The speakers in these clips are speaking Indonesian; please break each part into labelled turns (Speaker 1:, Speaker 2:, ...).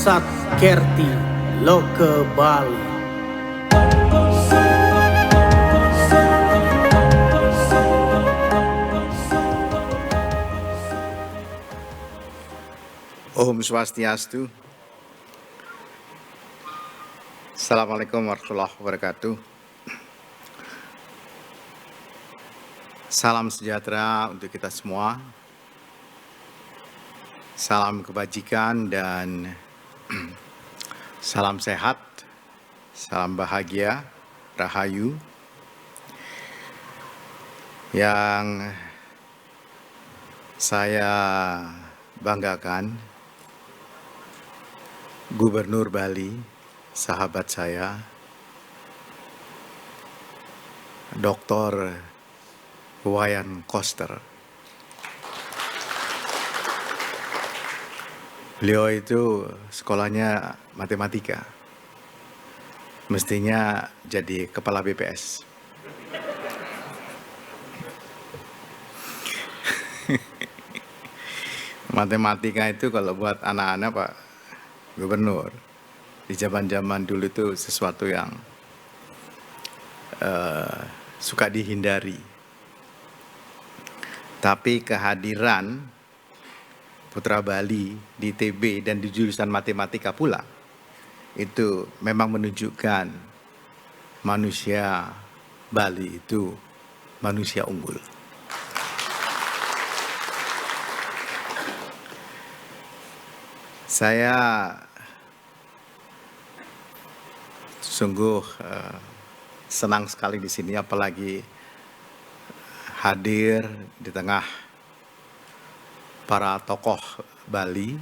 Speaker 1: Sakkerti Loke Bali.
Speaker 2: Om Swastiastu. Assalamualaikum warahmatullahi wabarakatuh. Salam sejahtera untuk kita semua. Salam kebajikan dan salam sehat, salam bahagia, rahayu. Yang saya banggakan, Gubernur Bali, sahabat saya, Dr. Wayan Koster. Beliau itu sekolahnya matematika. Mestinya jadi kepala BPS. Matematika itu kalau buat anak-anak Pak Gubernur, di zaman-zaman dulu itu sesuatu yang suka dihindari. Tapi kehadiran Putra Bali di ITB dan di jurusan matematika pula, itu memang menunjukkan manusia Bali itu manusia unggul. Saya sungguh senang sekali di sini, apalagi hadir di tengah para tokoh Bali.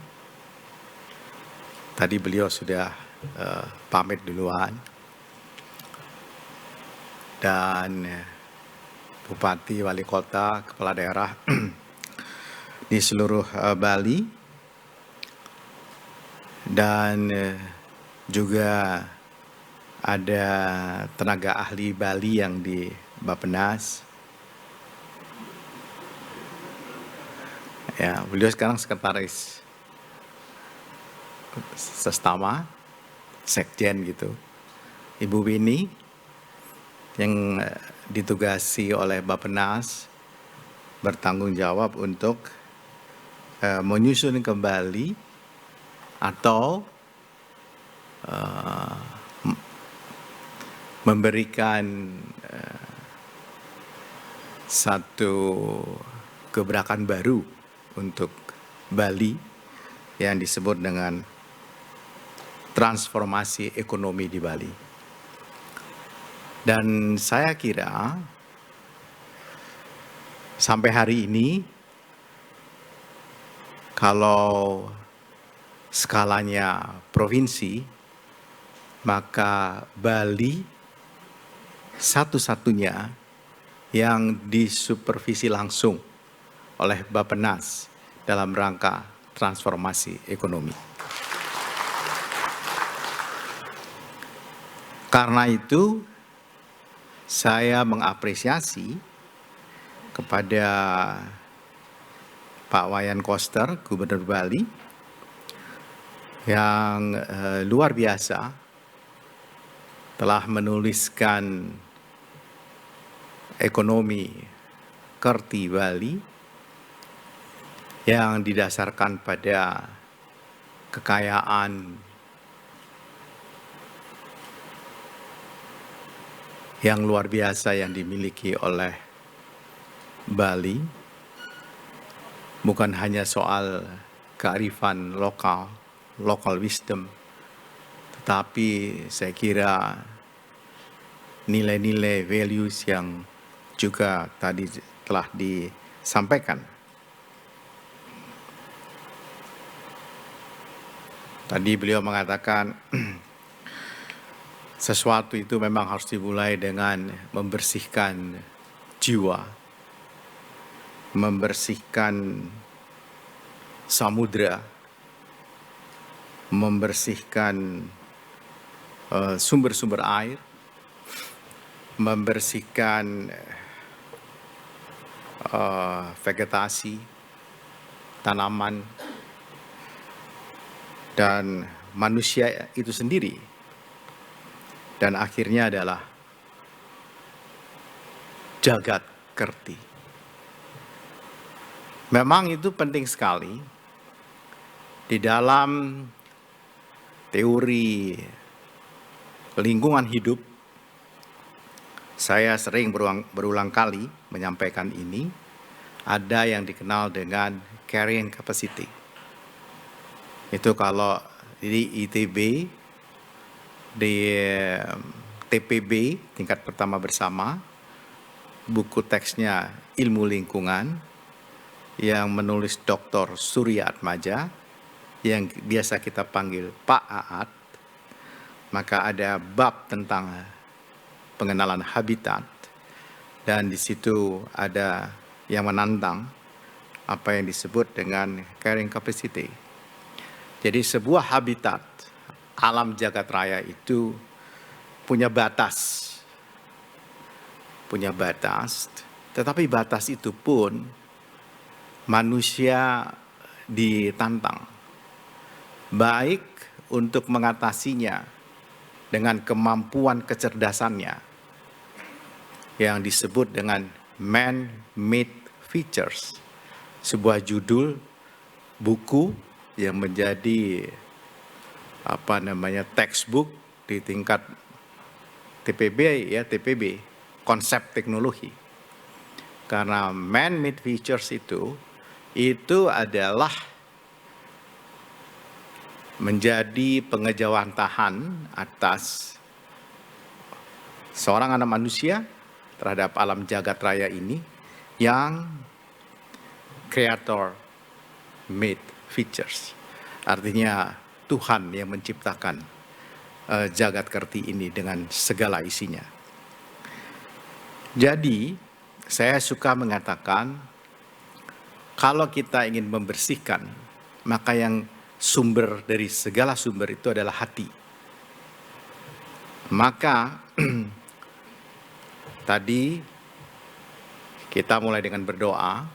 Speaker 2: Tadi beliau sudah pamit duluan. Dan Bupati, Wali Kota, Kepala Daerah di seluruh Bali. Dan juga ada tenaga ahli Bali yang di Bappenas. Ya, beliau sekarang sekretaris Sestama, Sekjen gitu. Ibu Winnie yang ditugasi oleh Bappenas bertanggung jawab untuk menyusun kembali atau memberikan satu gebrakan baru untuk Bali yang disebut dengan transformasi ekonomi di Bali. Dan saya kira sampai hari ini kalau skalanya provinsi, maka Bali satu-satunya yang disupervisi langsung oleh Bappenas dalam rangka transformasi ekonomi. Karena itu, saya mengapresiasi kepada Pak Wayan Koster, Gubernur Bali, yang luar biasa telah menuliskan ekonomi Kerti Bali yang didasarkan pada kekayaan yang luar biasa yang dimiliki oleh Bali, bukan hanya soal kearifan lokal, local wisdom, tetapi saya kira nilai-nilai values yang juga tadi telah disampaikan. Tadi beliau mengatakan sesuatu itu memang harus dimulai dengan membersihkan jiwa, membersihkan samudra, membersihkan sumber-sumber air, membersihkan vegetasi, tanaman, dan manusia itu sendiri. Dan akhirnya adalah jagat kerti. Memang itu penting sekali di dalam teori lingkungan hidup. Saya sering berulang kali menyampaikan ini. Ada yang dikenal dengan carrying capacity. Itu kalau di ITB, di TPB, tingkat pertama bersama, buku teksnya Ilmu Lingkungan, yang menulis Dr. Surya Atmaja, yang biasa kita panggil Pak Aat, maka ada bab tentang pengenalan habitat, dan di situ ada yang menantang apa yang disebut dengan carrying capacity. Jadi sebuah habitat alam jagat raya itu punya batas, tetapi batas itu pun manusia ditantang, baik untuk mengatasinya dengan kemampuan kecerdasannya yang disebut dengan man-made features, sebuah judul buku yang menjadi textbook di tingkat TPB, konsep teknologi. Karena man-made features itu adalah menjadi pengejawantahan atas seorang anak manusia terhadap alam jagat raya ini yang creator made features. Artinya Tuhan yang menciptakan jagat kerti ini dengan segala isinya. Jadi saya suka mengatakan kalau kita ingin membersihkan, maka yang sumber dari segala sumber itu adalah hati. Maka tadi kita mulai dengan berdoa,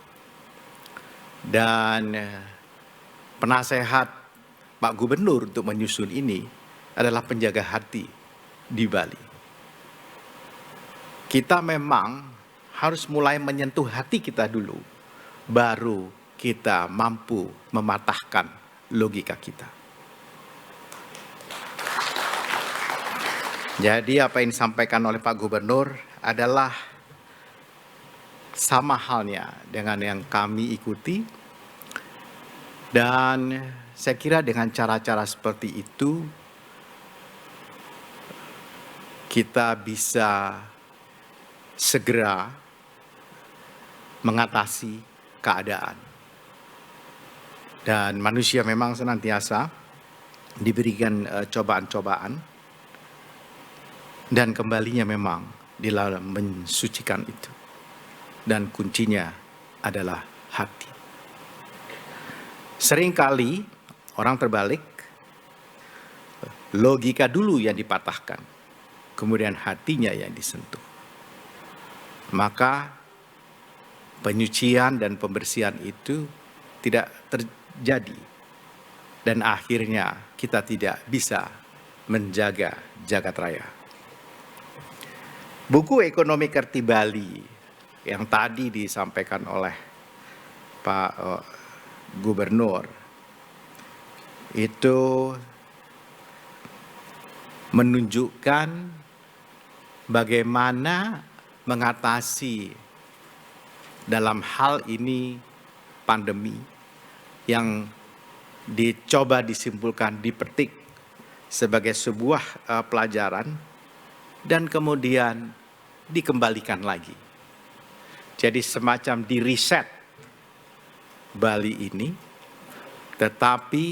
Speaker 2: dan penasehat Pak Gubernur untuk menyusun ini adalah penjaga hati di Bali. Kita memang harus mulai menyentuh hati kita dulu, baru kita mampu mematahkan logika kita. Jadi apa yang disampaikan oleh Pak Gubernur adalah sama halnya dengan yang kami ikuti, dan saya kira dengan cara-cara seperti itu kita bisa segera mengatasi keadaan. Dan manusia memang senantiasa diberikan cobaan-cobaan, dan kembalinya memang di dalam mensucikan itu. Dan kuncinya adalah hati. Seringkali orang terbalik, logika dulu yang dipatahkan, kemudian hatinya yang disentuh. Maka penyucian dan pembersihan itu tidak terjadi, dan akhirnya kita tidak bisa menjaga jagat raya. Buku Ekonomi Kerti Bali yang tadi disampaikan oleh Pak Gubernur itu menunjukkan bagaimana mengatasi dalam hal ini pandemi yang dicoba disimpulkan, dipetik sebagai sebuah pelajaran dan kemudian dikembalikan lagi. Jadi semacam di-reset Bali ini, tetapi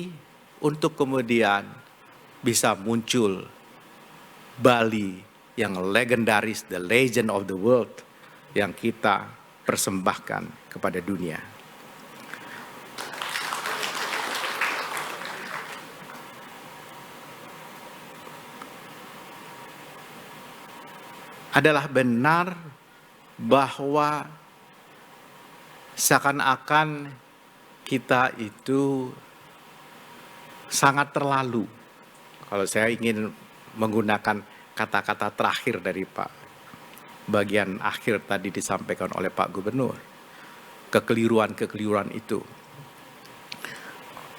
Speaker 2: untuk kemudian bisa muncul Bali yang legendaris, the legend of the world, yang kita persembahkan kepada dunia. Adalah benar bahwa seakan-akan kita itu sangat terlalu Kalau saya ingin menggunakan kata-kata terakhir dari Pak, bagian akhir tadi disampaikan oleh Pak Gubernur, kekeliruan-kekeliruan itu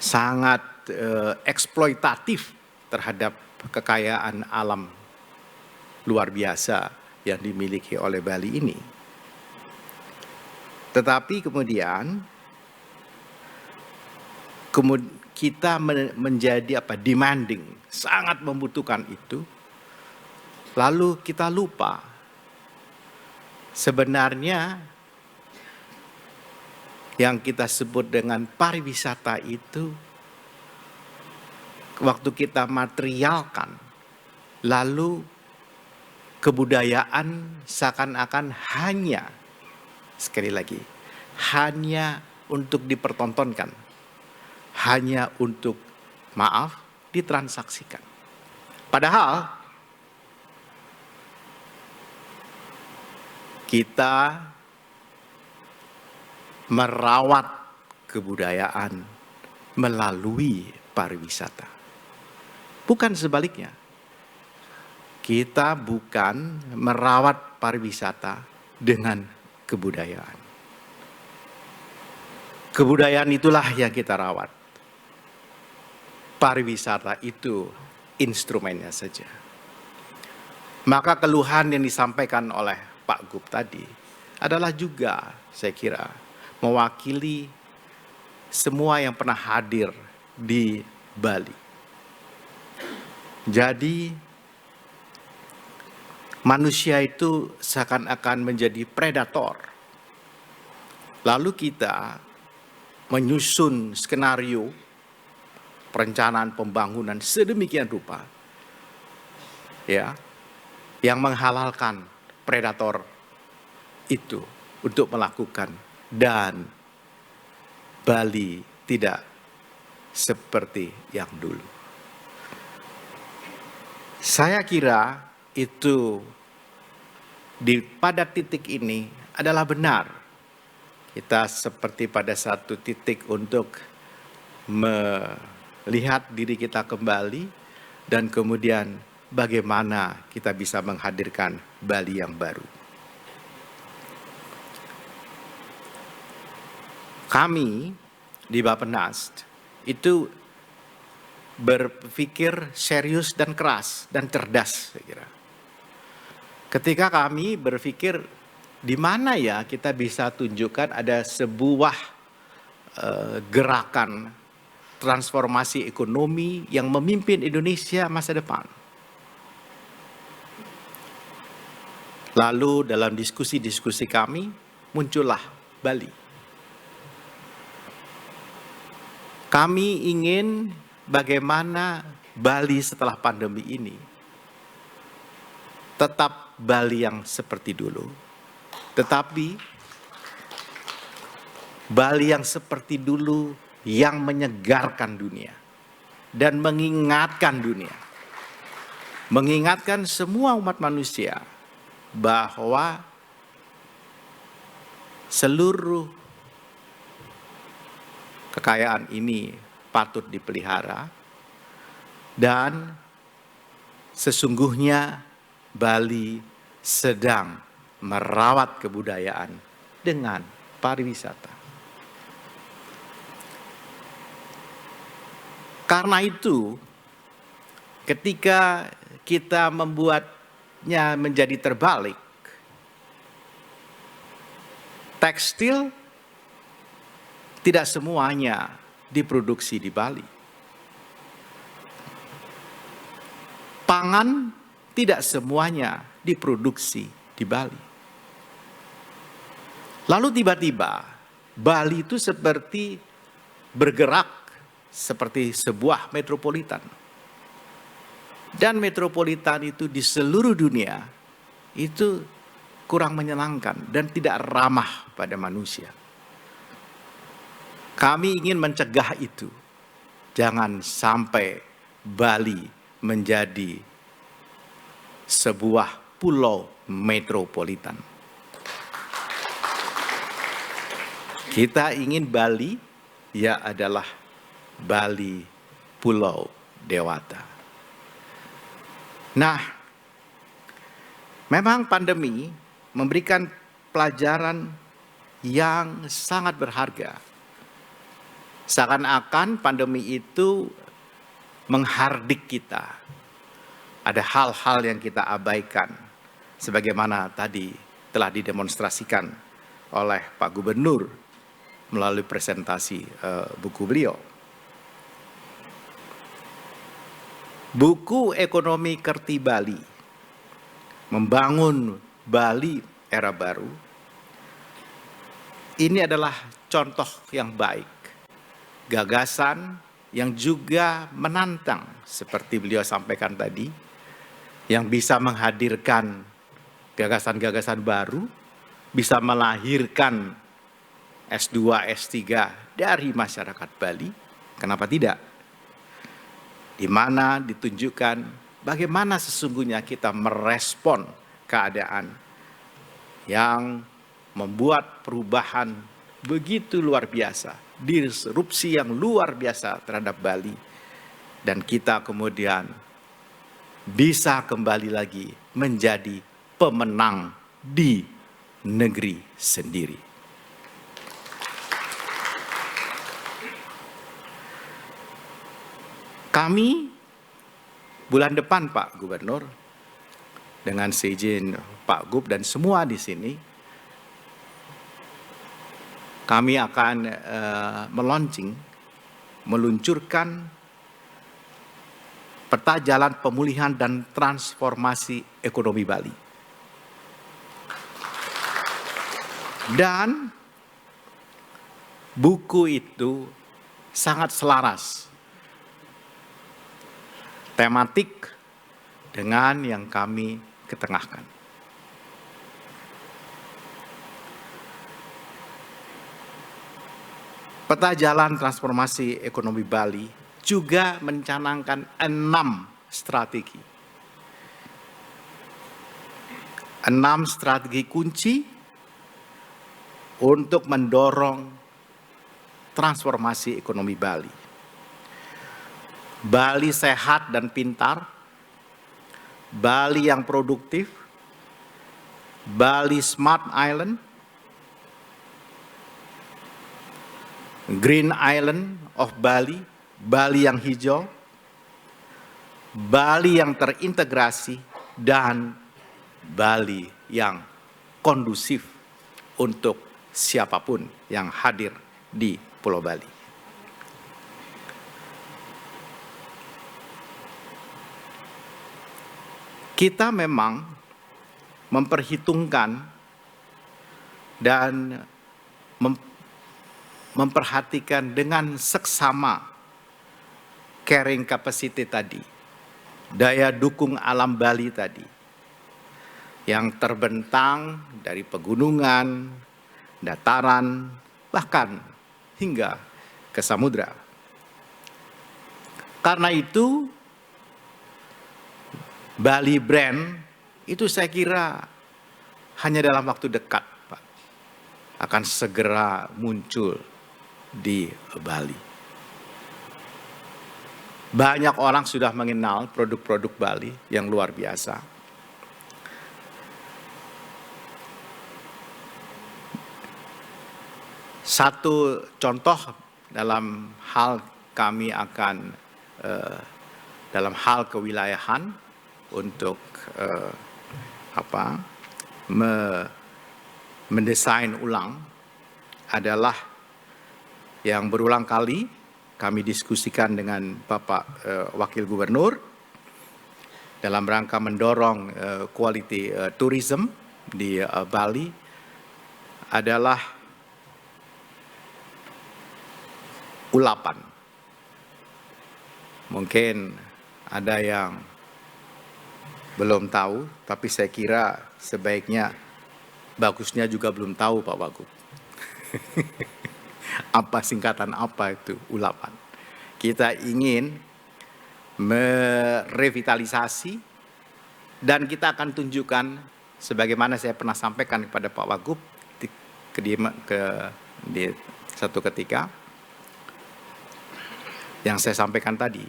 Speaker 2: sangat eksploitatif terhadap kekayaan alam luar biasa yang dimiliki oleh Bali ini. Tetapi kemudian kita menjadi demanding, sangat membutuhkan itu. Lalu kita lupa sebenarnya yang kita sebut dengan pariwisata itu, waktu kita materialkan, lalu kebudayaan seakan-akan hanya, sekali lagi, hanya untuk dipertontonkan, hanya untuk, maaf, ditransaksikan. Padahal kita merawat kebudayaan melalui pariwisata. Bukan sebaliknya. Kita bukan merawat pariwisata dengan kebudayaan. Kebudayaan itulah yang kita rawat. Pariwisata itu instrumennya saja. Maka keluhan yang disampaikan oleh Pak Gub tadi adalah juga, saya kira, mewakili semua yang pernah hadir di Bali. Jadi manusia itu seakan-akan menjadi predator. Lalu kita menyusun skenario perencanaan pembangunan sedemikian rupa, ya, yang menghalalkan predator itu untuk melakukan, dan Bali tidak seperti yang dulu. Saya kira itu pada titik ini adalah benar. Kita seperti pada satu titik untuk melihat diri kita kembali, dan kemudian bagaimana kita bisa menghadirkan Bali yang baru. Kami di Bappenas itu berpikir serius dan keras dan cerdas, saya kira. Ketika kami berpikir di mana ya kita bisa tunjukkan ada sebuah gerakan transformasi ekonomi yang memimpin Indonesia masa depan. Lalu dalam diskusi-diskusi kami muncullah Bali. Kami ingin bagaimana Bali setelah pandemi ini tetap Bali yang seperti dulu, tetapi Bali yang seperti dulu yang menyegarkan dunia dan mengingatkan dunia, mengingatkan semua umat manusia bahwa seluruh kekayaan ini patut dipelihara, dan sesungguhnya Bali sedang merawat kebudayaan dengan pariwisata. Karena itu, ketika kita membuatnya menjadi terbalik, tekstil tidak semuanya diproduksi di Bali. Pangan tidak semuanya diproduksi di Bali. Lalu tiba-tiba Bali itu seperti bergerak seperti sebuah metropolitan. Dan metropolitan itu di seluruh dunia itu kurang menyenangkan dan tidak ramah pada manusia. Kami ingin mencegah itu. Jangan sampai Bali menjadi sebuah pulau metropolitan. Kita ingin Bali adalah Bali Pulau Dewata. Nah, memang pandemi memberikan pelajaran yang sangat berharga. Seakan-akan pandemi itu menghardik kita. Ada hal-hal yang kita abaikan, sebagaimana tadi telah didemonstrasikan oleh Pak Gubernur melalui presentasi buku beliau. Buku Ekonomi Kerti Bali, Membangun Bali Era Baru, ini adalah contoh yang baik, gagasan yang juga menantang seperti beliau sampaikan tadi, yang bisa menghadirkan gagasan-gagasan baru, bisa melahirkan S2, S3 dari masyarakat Bali, kenapa tidak? Di mana ditunjukkan bagaimana sesungguhnya kita merespon keadaan yang membuat perubahan begitu luar biasa, disrupsi yang luar biasa terhadap Bali, dan kita kemudian bisa kembali lagi menjadi pemenang di negeri sendiri. Kami bulan depan, Pak Gubernur, dengan seizin Pak Gub dan semua di sini, kami akan meluncurkan peta jalan pemulihan dan transformasi ekonomi Bali. Dan buku itu sangat selaras tematik dengan yang kami ketengahkan. Peta jalan transformasi ekonomi Bali juga mencanangkan 6 strategi. 6 strategi kunci untuk mendorong transformasi ekonomi Bali. Bali sehat dan pintar, Bali yang produktif, Bali Smart Island, Green Island of Bali, Bali yang hijau, Bali yang terintegrasi, dan Bali yang kondusif untuk siapapun yang hadir di Pulau Bali. Kita memang memperhitungkan dan memperhatikan dengan seksama carrying capacity tadi, daya dukung alam Bali tadi, yang terbentang dari pegunungan, dataran, bahkan hingga ke samudra. Karena itu, Bali Brand itu saya kira hanya dalam waktu dekat, Pak, akan segera muncul di Bali. Banyak orang sudah mengenal produk-produk Bali yang luar biasa. Satu contoh dalam hal kami akan dalam hal kewilayahan untuk mendesain ulang adalah yang berulang kali kami diskusikan dengan Bapak Wakil Gubernur dalam rangka mendorong quality tourism di Bali adalah ulapan. Mungkin ada yang belum tahu, tapi saya kira sebaiknya bagusnya juga belum tahu, Pak Wagub. Apa singkatan apa itu ulapan? Kita ingin merevitalisasi dan kita akan tunjukkan sebagaimana saya pernah sampaikan kepada Pak Wagub di satu ketika yang saya sampaikan tadi,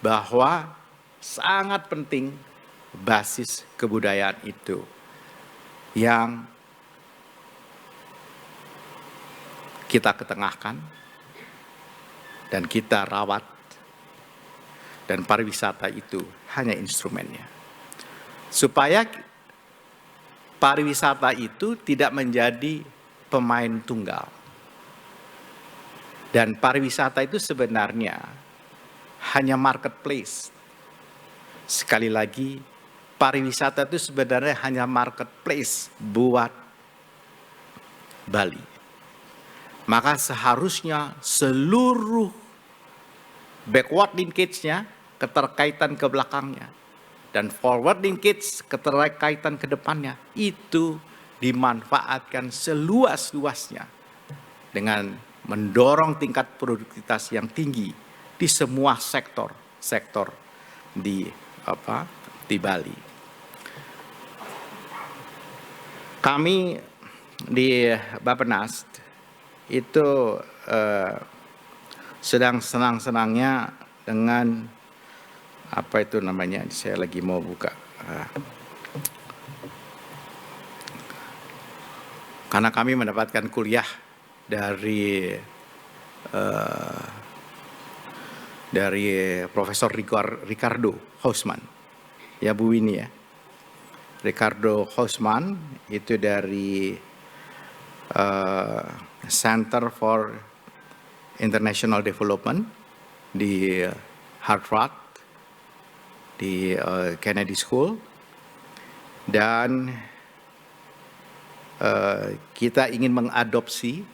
Speaker 2: bahwa sangat penting basis kebudayaan itu yang kita ketengahkan dan kita rawat, dan pariwisata itu hanya instrumennya. Supaya pariwisata itu tidak menjadi pemain tunggal. Dan pariwisata itu sebenarnya hanya marketplace. Sekali lagi, pariwisata itu sebenarnya hanya marketplace buat Bali. Maka seharusnya seluruh backward linkage-nya, keterkaitan ke belakangnya, dan forward linkage, keterkaitan ke depannya, itu dimanfaatkan seluas-luasnya dengan mendorong tingkat produktivitas yang tinggi di semua sektor di Bali. Kami di Bappenas itu sedang senang-senangnya dengan apa itu namanya, saya lagi mau buka. Karena kami mendapatkan kuliah dari Profesor Ricardo Hausmann, ya Bu Winnie ya. Ricardo Hausmann itu dari Center for International Development di Harvard, di Kennedy School, dan kita ingin mengadopsi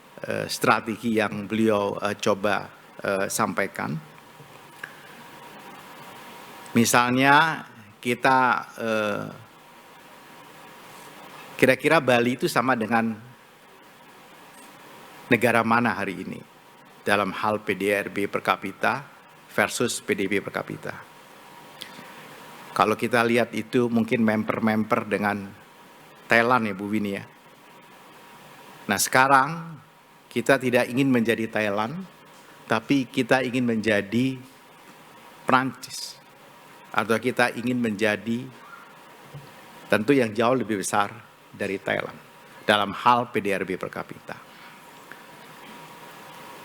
Speaker 2: strategi yang beliau coba sampaikan. Misalnya kita kira-kira Bali itu sama dengan negara mana hari ini dalam hal PDRB per kapita versus PDB per kapita. Kalau kita lihat itu mungkin member dengan Thailand ya Bu Winnie ya. Nah sekarang kita tidak ingin menjadi Thailand, tapi kita ingin menjadi Prancis. Atau kita ingin menjadi tentu yang jauh lebih besar dari Thailand dalam hal PDRB per kapita.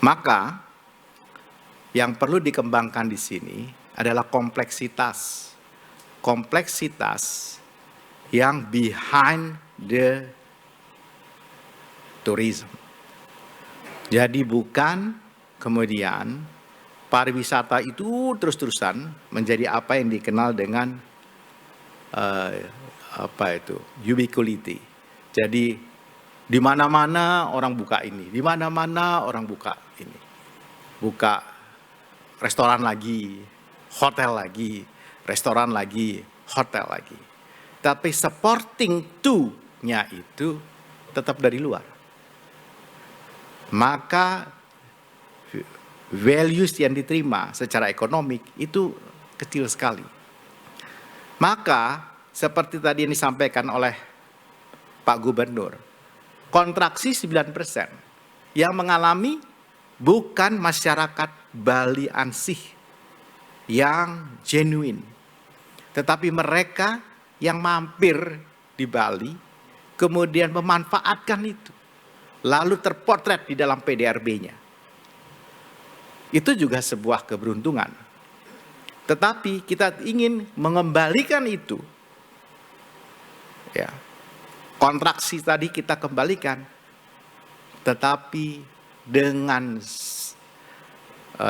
Speaker 2: Maka yang perlu dikembangkan di sini adalah kompleksitas yang behind the tourism. Jadi bukan kemudian pariwisata itu terus-terusan menjadi apa yang dikenal dengan ubiquity. Jadi di mana-mana orang buka ini, di mana-mana orang buka ini. Buka restoran lagi, hotel lagi, restoran lagi, hotel lagi. Tapi supporting to-nya itu tetap dari luar. Maka values yang diterima secara ekonomik itu kecil sekali. Maka seperti tadi yang disampaikan oleh Pak Gubernur, kontraksi 9% yang mengalami bukan masyarakat Bali ansih yang genuine, tetapi mereka yang mampir di Bali kemudian memanfaatkan itu, lalu terpotret di dalam PDRB-nya. Itu juga sebuah keberuntungan. Tetapi kita ingin mengembalikan itu. Ya. Kontraksi tadi kita kembalikan. Tetapi dengan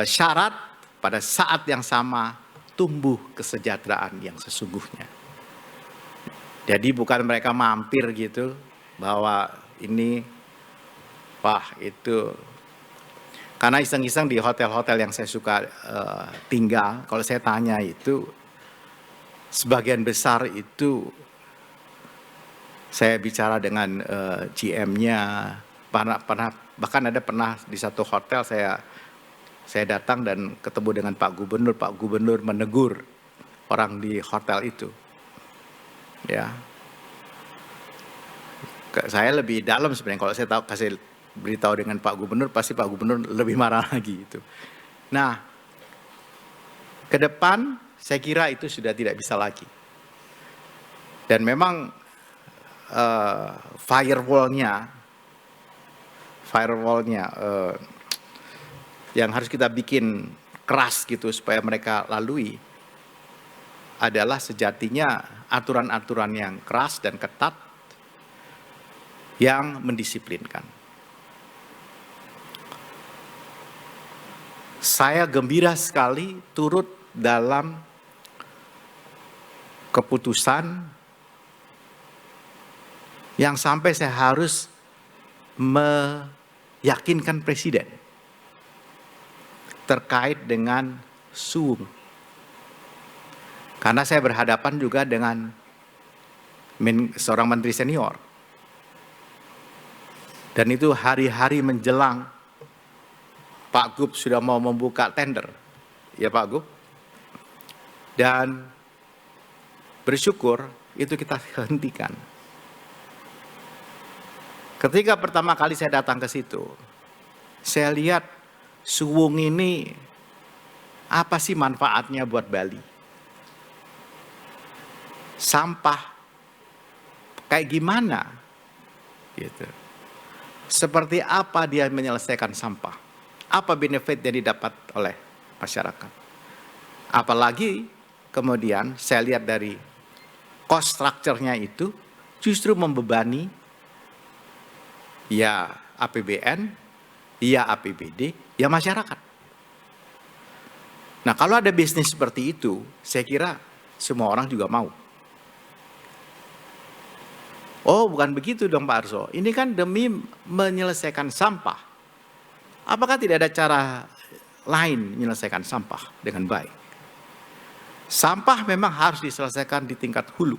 Speaker 2: syarat pada saat yang sama tumbuh kesejahteraan yang sesungguhnya. Jadi bukan mereka mampir gitu bahwa ini wah itu, karena iseng-iseng di hotel-hotel yang saya suka tinggal, kalau saya tanya itu sebagian besar itu saya bicara dengan GM-nya, bahkan pernah di satu hotel saya datang dan ketemu dengan Pak Gubernur menegur orang di hotel itu. Ya. Saya lebih dalam sebenarnya kalau saya kasih beritahu dengan Pak Gubernur, pasti Pak Gubernur lebih marah lagi itu. Nah, ke depan saya kira itu sudah tidak bisa lagi. Dan memang firewall-nya yang harus kita bikin keras gitu supaya mereka lalui adalah sejatinya aturan-aturan yang keras dan ketat yang mendisiplinkan. Saya gembira sekali turut dalam keputusan yang sampai saya harus meyakinkan Presiden terkait dengan Suwung. Karena saya berhadapan juga dengan seorang menteri senior. Dan itu hari-hari menjelang Pak Gub sudah mau membuka tender. Ya Pak Gub. Dan bersyukur itu kita hentikan. Ketika pertama kali saya datang ke situ, saya lihat Suwung ini apa sih manfaatnya buat Bali? Sampah kayak gimana? Gitu. Seperti apa dia menyelesaikan sampah? Apa benefit yang didapat oleh masyarakat? Apalagi kemudian saya lihat dari cost structure-nya itu justru membebani ya APBN, ya APBD, ya masyarakat. Nah kalau ada bisnis seperti itu, saya kira semua orang juga mau. Oh bukan begitu dong Pak Arso, ini kan demi menyelesaikan sampah. Apakah tidak ada cara lain menyelesaikan sampah dengan baik? Sampah memang harus diselesaikan di tingkat hulu.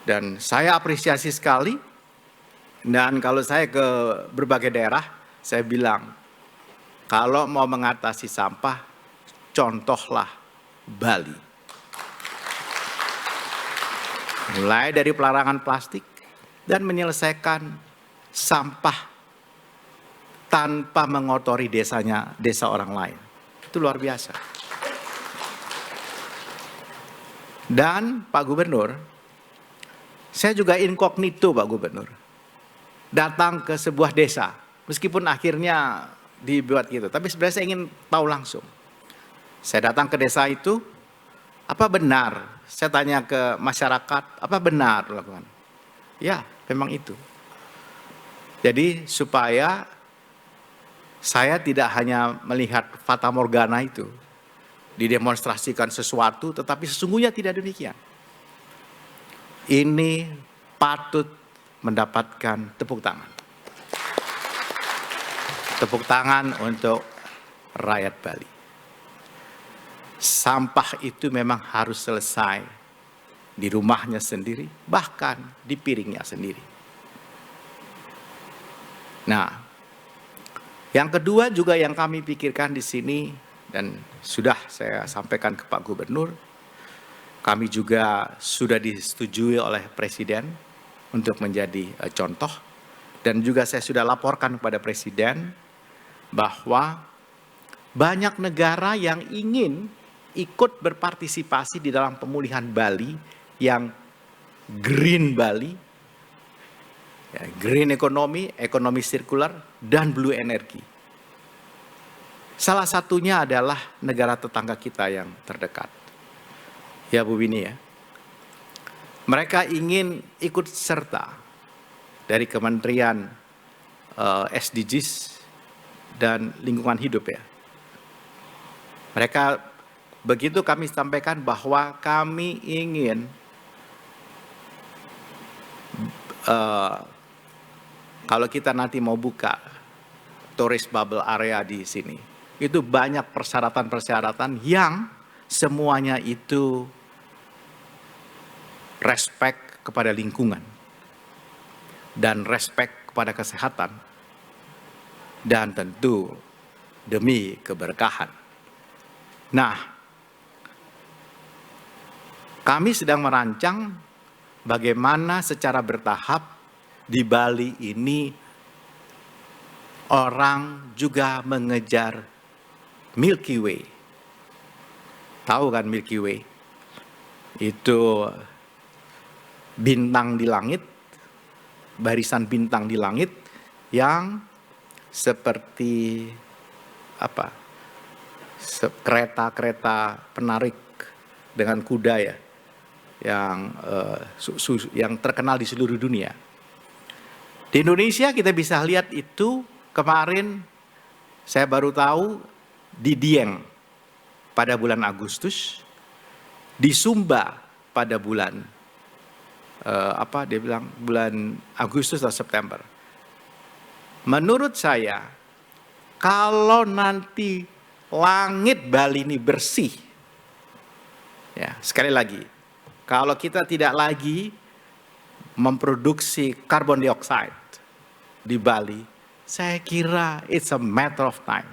Speaker 2: Dan saya apresiasi sekali. Dan kalau saya ke berbagai daerah, saya bilang, kalau mau mengatasi sampah, contohlah Bali. Mulai dari pelarangan plastik dan menyelesaikan sampah tanpa mengotori desa orang lain. Itu luar biasa. Dan Pak Gubernur, saya juga inkognito Pak Gubernur. Datang ke sebuah desa, meskipun akhirnya dibuat gitu, tapi sebenarnya saya ingin tahu langsung. Saya datang ke desa itu, apa benar? Saya tanya ke masyarakat, apa benar lakukan? Ya, memang itu. Jadi supaya saya tidak hanya melihat fata morgana itu, didemonstrasikan sesuatu, tetapi sesungguhnya tidak demikian. Ini patut mendapatkan tepuk tangan. Tepuk tangan untuk rakyat Bali. Sampah itu memang harus selesai di rumahnya sendiri, bahkan di piringnya sendiri. Nah, yang kedua juga yang kami pikirkan di sini, dan sudah saya sampaikan ke Pak Gubernur, kami juga sudah disetujui oleh Presiden untuk menjadi contoh, dan juga saya sudah laporkan kepada Presiden bahwa banyak negara yang ingin ikut berpartisipasi di dalam pemulihan Bali yang green Bali, ya, green ekonomi, ekonomi sirkular, dan blue energy. Salah satunya adalah negara tetangga kita yang terdekat. Ya Bu Winnie ya. Mereka ingin ikut serta dari Kementerian SDGs dan Lingkungan Hidup ya. Mereka begitu kami sampaikan bahwa kami ingin kalau kita nanti mau buka tourist bubble area di sini, itu banyak persyaratan-persyaratan yang semuanya itu respect kepada lingkungan dan respect kepada kesehatan dan tentu demi keberkahan. Nah, kami sedang merancang bagaimana secara bertahap di Bali ini orang juga mengejar Milky Way. Tahu kan Milky Way? Itu bintang di langit, barisan bintang di langit yang seperti kereta-kereta penarik dengan kuda ya, yang terkenal di seluruh dunia. Di Indonesia kita bisa lihat itu kemarin, saya baru tahu di Dieng pada bulan Agustus, di Sumba pada bulan bulan Agustus atau September. Menurut saya, kalau nanti langit Bali ini bersih, ya sekali lagi, kalau kita tidak lagi memproduksi karbon dioksida di Bali, saya kira it's a matter of time.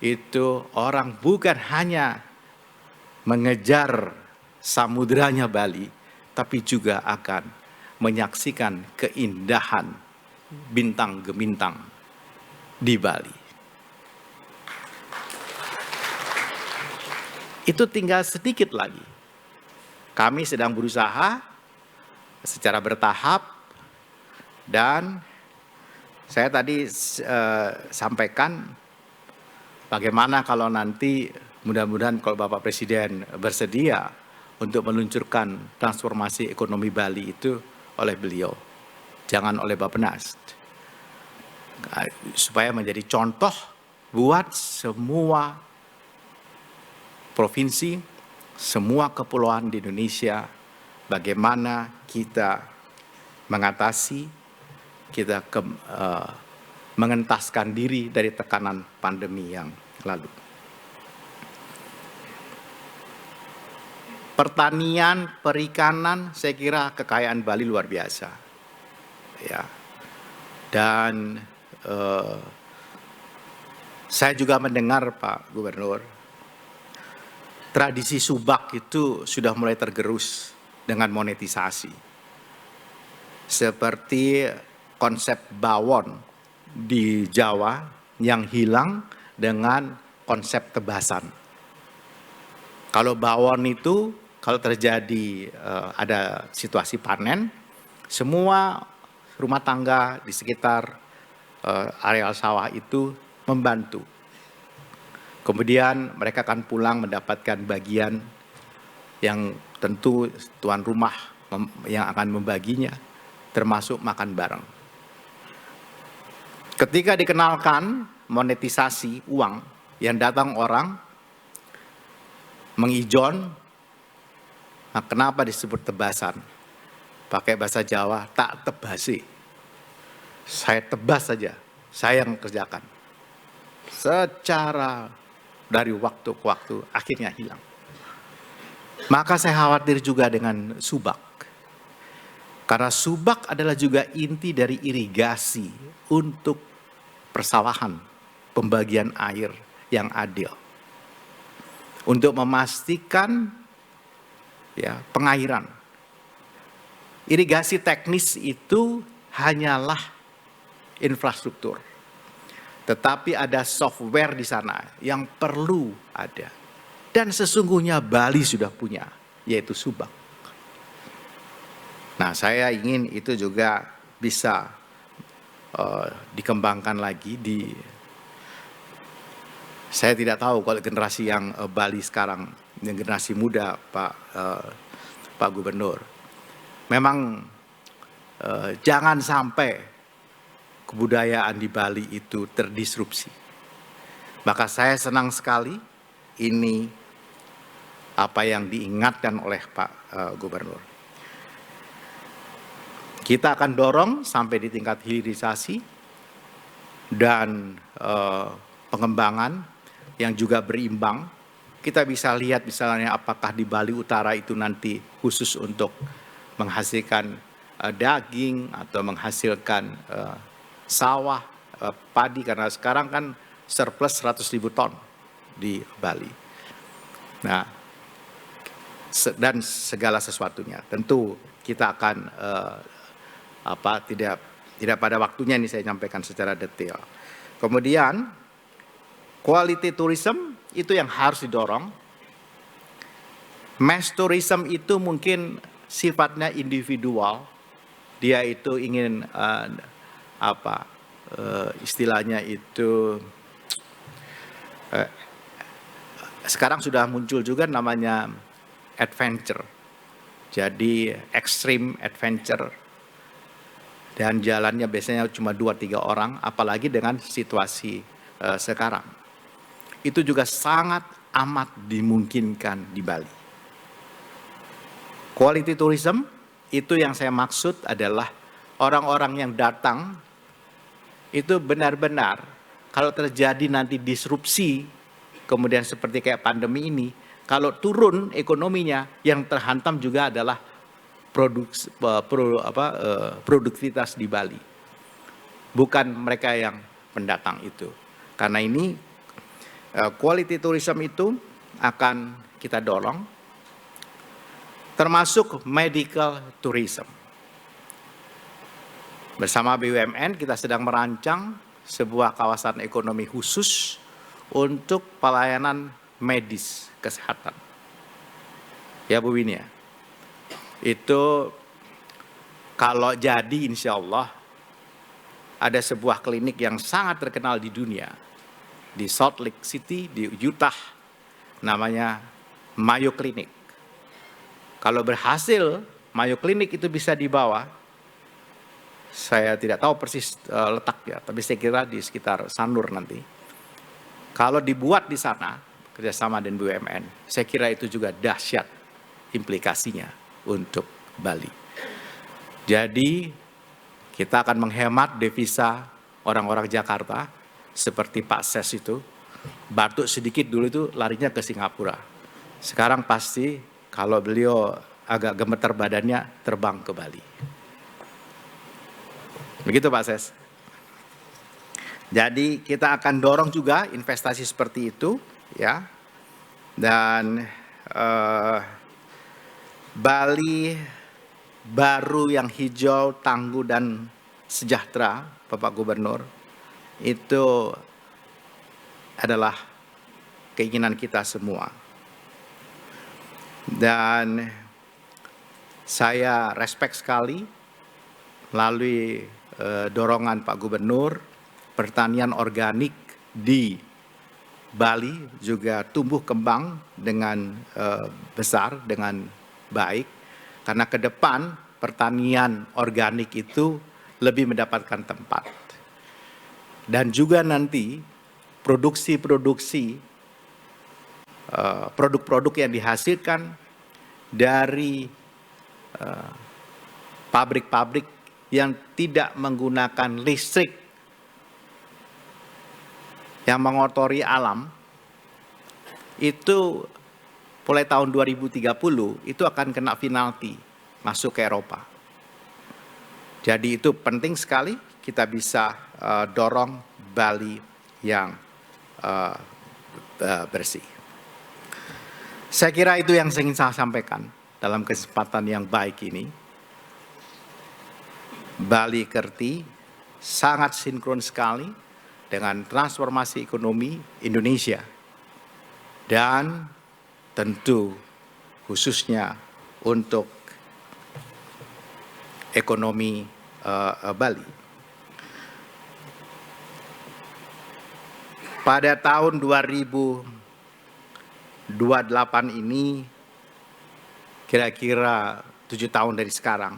Speaker 2: Itu orang bukan hanya mengejar samudranya Bali, tapi juga akan menyaksikan keindahan bintang gemintang di Bali. Itu tinggal sedikit lagi. Kami sedang berusaha secara bertahap, dan saya tadi sampaikan bagaimana kalau nanti mudah-mudahan kalau Bapak Presiden bersedia untuk meluncurkan transformasi ekonomi Bali itu oleh beliau, jangan oleh Bappenas, supaya menjadi contoh buat semua provinsi, semua kepulauan di Indonesia, bagaimana kita mengatasi, kita mengentaskan diri dari tekanan pandemi yang lalu. Pertanian, perikanan, saya kira kekayaan Bali luar biasa. Ya. Dan saya juga mendengar Pak Gubernur, tradisi subak itu sudah mulai tergerus dengan monetisasi. Seperti konsep bawon di Jawa yang hilang dengan konsep tebasan. Kalau bawon itu, kalau terjadi ada situasi panen, semua rumah tangga di sekitar areal sawah itu membantu. Kemudian mereka akan pulang mendapatkan bagian yang tentu tuan rumah yang akan membaginya, termasuk makan bareng. Ketika dikenalkan monetisasi uang, yang datang orang mengijon, nah kenapa disebut tebasan? Pakai bahasa Jawa, tak tebasi. Saya tebas saja, saya yang kerjakan. Secara dari waktu ke waktu akhirnya hilang. Maka saya khawatir juga dengan subak. Karena subak adalah juga inti dari irigasi untuk persawahan, pembagian air yang adil. Untuk memastikan ya, pengairan. Irigasi teknis itu hanyalah infrastruktur. Tetapi ada software di sana yang perlu ada. Dan sesungguhnya Bali sudah punya, yaitu subak. Nah, saya ingin itu juga bisa dikembangkan lagi saya tidak tahu kalau generasi yang Bali sekarang, yang generasi muda Pak Gubernur. Memang jangan sampai kebudayaan di Bali itu terdisrupsi. Maka saya senang sekali ini apa yang diingatkan oleh Pak Gubernur. Kita akan dorong sampai di tingkat hilirisasi dan pengembangan yang juga berimbang. Kita bisa lihat misalnya apakah di Bali Utara itu nanti khusus untuk menghasilkan daging atau menghasilkan sawah, padi, karena sekarang kan surplus 100.000 ton di Bali. Nah, dan segala sesuatunya. Tentu kita akan tidak pada waktunya ini saya sampaikan secara detail. Kemudian quality tourism itu yang harus didorong. Mass tourism itu mungkin sifatnya individual, dia itu ingin istilahnya itu sekarang sudah muncul juga namanya adventure. Jadi extreme adventure. Dan jalannya biasanya cuma 2-3 orang, apalagi dengan situasi sekarang. Itu juga sangat amat dimungkinkan di Bali. Quality tourism, itu yang saya maksud adalah orang-orang yang datang, itu benar-benar kalau terjadi nanti disrupsi, kemudian seperti kayak pandemi ini, kalau turun ekonominya, yang terhantam juga adalah produktivitas di Bali. Bukan mereka yang pendatang itu. Karena ini quality tourism itu akan kita dorong, termasuk medical tourism. Bersama BUMN kita sedang merancang sebuah kawasan ekonomi khusus untuk pelayanan medis kesehatan. Ya Bu Winnie ya. Itu kalau jadi insya Allah ada sebuah klinik yang sangat terkenal di dunia di Salt Lake City di Utah, namanya Mayo Clinic. Kalau berhasil Mayo Clinic itu bisa dibawa, saya tidak tahu persis letaknya, tapi saya kira di sekitar Sanur nanti. Kalau dibuat di sana kerjasama dengan BUMN, saya kira itu juga dahsyat implikasinya untuk Bali. Jadi kita akan menghemat devisa orang-orang Jakarta seperti Pak Ses itu, batuk sedikit dulu itu larinya ke Singapura. Sekarang pasti kalau beliau agak gemeter badannya terbang ke Bali. Begitu Pak Ses. Jadi kita akan dorong juga investasi seperti itu ya. Dan Bali baru yang hijau, tangguh dan sejahtera, Bapak Gubernur, itu adalah keinginan kita semua. Dan saya respect sekali melalui dorongan Pak Gubernur, pertanian organik di Bali juga tumbuh kembang dengan besar, dengan baik, karena ke depan pertanian organik itu lebih mendapatkan tempat. Dan juga nanti produksi-produksi produk-produk yang dihasilkan dari pabrik-pabrik yang tidak menggunakan listrik yang mengotori alam, itu mulai tahun 2030 itu akan kena penalti masuk ke Eropa. Jadi itu penting sekali kita bisa dorong Bali yang bersih. Saya kira itu yang ingin saya sampaikan dalam kesempatan yang baik ini. Bali Kerti sangat sinkron sekali dengan transformasi ekonomi Indonesia. Dan tentu khususnya untuk ekonomi Bali. Pada tahun 2028 ini, kira-kira 7 tahun dari sekarang,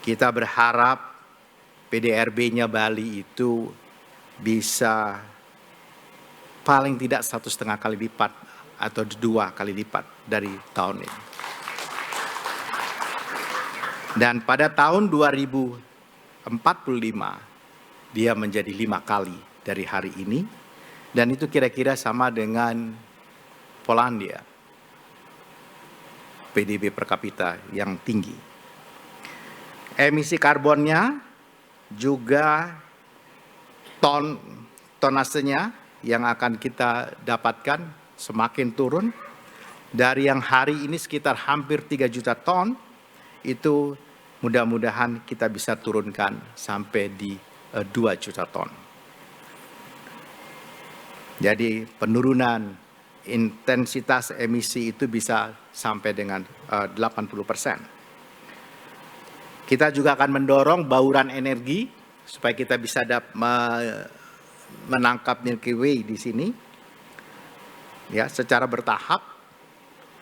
Speaker 2: kita berharap PDRB-nya Bali itu bisa paling tidak 1,5 kali lipat atau 2 kali lipat dari tahun ini. Dan pada tahun 2045 dia menjadi 5 kali dari hari ini, dan itu kira-kira sama dengan Polandia, PDB per kapita yang tinggi. Emisi karbonnya juga tonasenya yang akan kita dapatkan semakin turun dari yang hari ini sekitar hampir 3 juta ton, itu mudah-mudahan kita bisa turunkan sampai di 2 juta ton. Jadi penurunan intensitas emisi itu bisa sampai dengan 80%. Kita juga akan mendorong bauran energi supaya kita bisa menangkap Milky Way di sini. Ya, secara bertahap.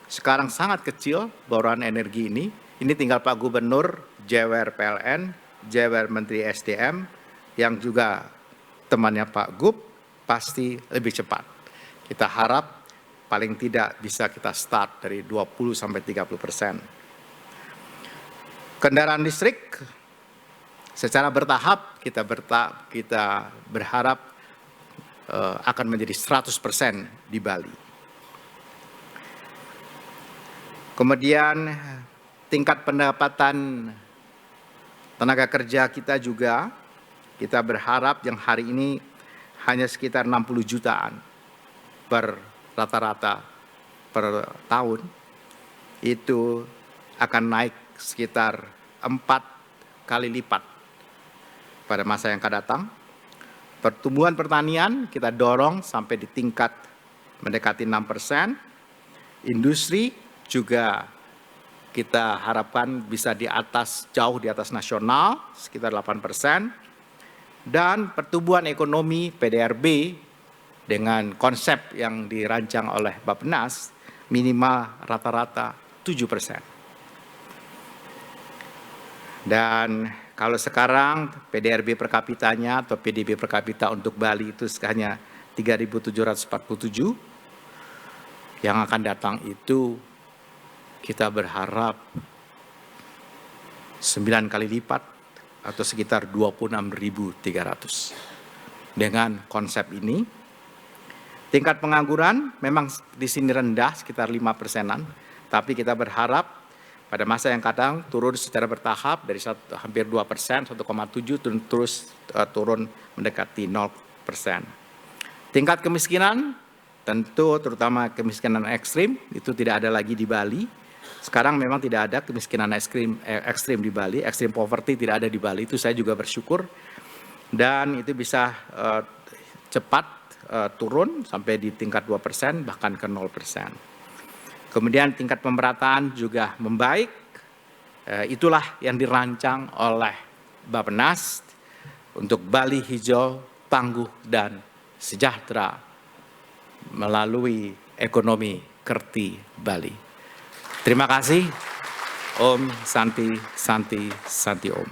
Speaker 2: Sekarang sangat kecil bauran energi ini. Ini tinggal Pak Gubernur, JWR PLN, JWR Menteri SDM, yang juga temannya Pak Gub, pasti lebih cepat. Kita harap paling tidak bisa kita start dari 20 sampai 30%. Kendaraan listrik secara bertahap kita berharap akan menjadi 100% di Bali. Kemudian tingkat pendapatan tenaga kerja kita juga, kita berharap yang hari ini hanya sekitar 60 jutaan per rata-rata per tahun, itu akan naik sekitar 4 kali lipat pada masa yang akan datang. Pertumbuhan pertanian kita dorong sampai di tingkat mendekati 6%. Industri juga kita harapkan bisa jauh di atas nasional, sekitar 8%. Dan pertumbuhan ekonomi PDRB dengan konsep yang dirancang oleh Bappenas minimal rata-rata 7%. Dan kalau sekarang PDRB per kapitanya atau PDB per kapita untuk Bali itu hanya 3.747, yang akan datang itu kita berharap 9 kali lipat atau sekitar 26.300. Dengan konsep ini, tingkat pengangguran memang di sini rendah, sekitar 5%-an, tapi kita berharap pada masa yang kadang turun secara bertahap dari hampir 2%, 1,7 terus turun mendekati 0%. Tingkat kemiskinan tentu terutama kemiskinan ekstrim itu tidak ada lagi di Bali. Sekarang memang tidak ada kemiskinan ekstrim di Bali, extreme poverty tidak ada di Bali, itu saya juga bersyukur. Dan itu bisa cepat turun sampai di tingkat 2%, bahkan ke 0%. Kemudian tingkat pemerataan juga membaik, itulah yang dirancang oleh Bappenas untuk Bali hijau, tangguh, dan sejahtera melalui ekonomi Kerti Bali. Terima kasih. Om Santi Santi Santi Om.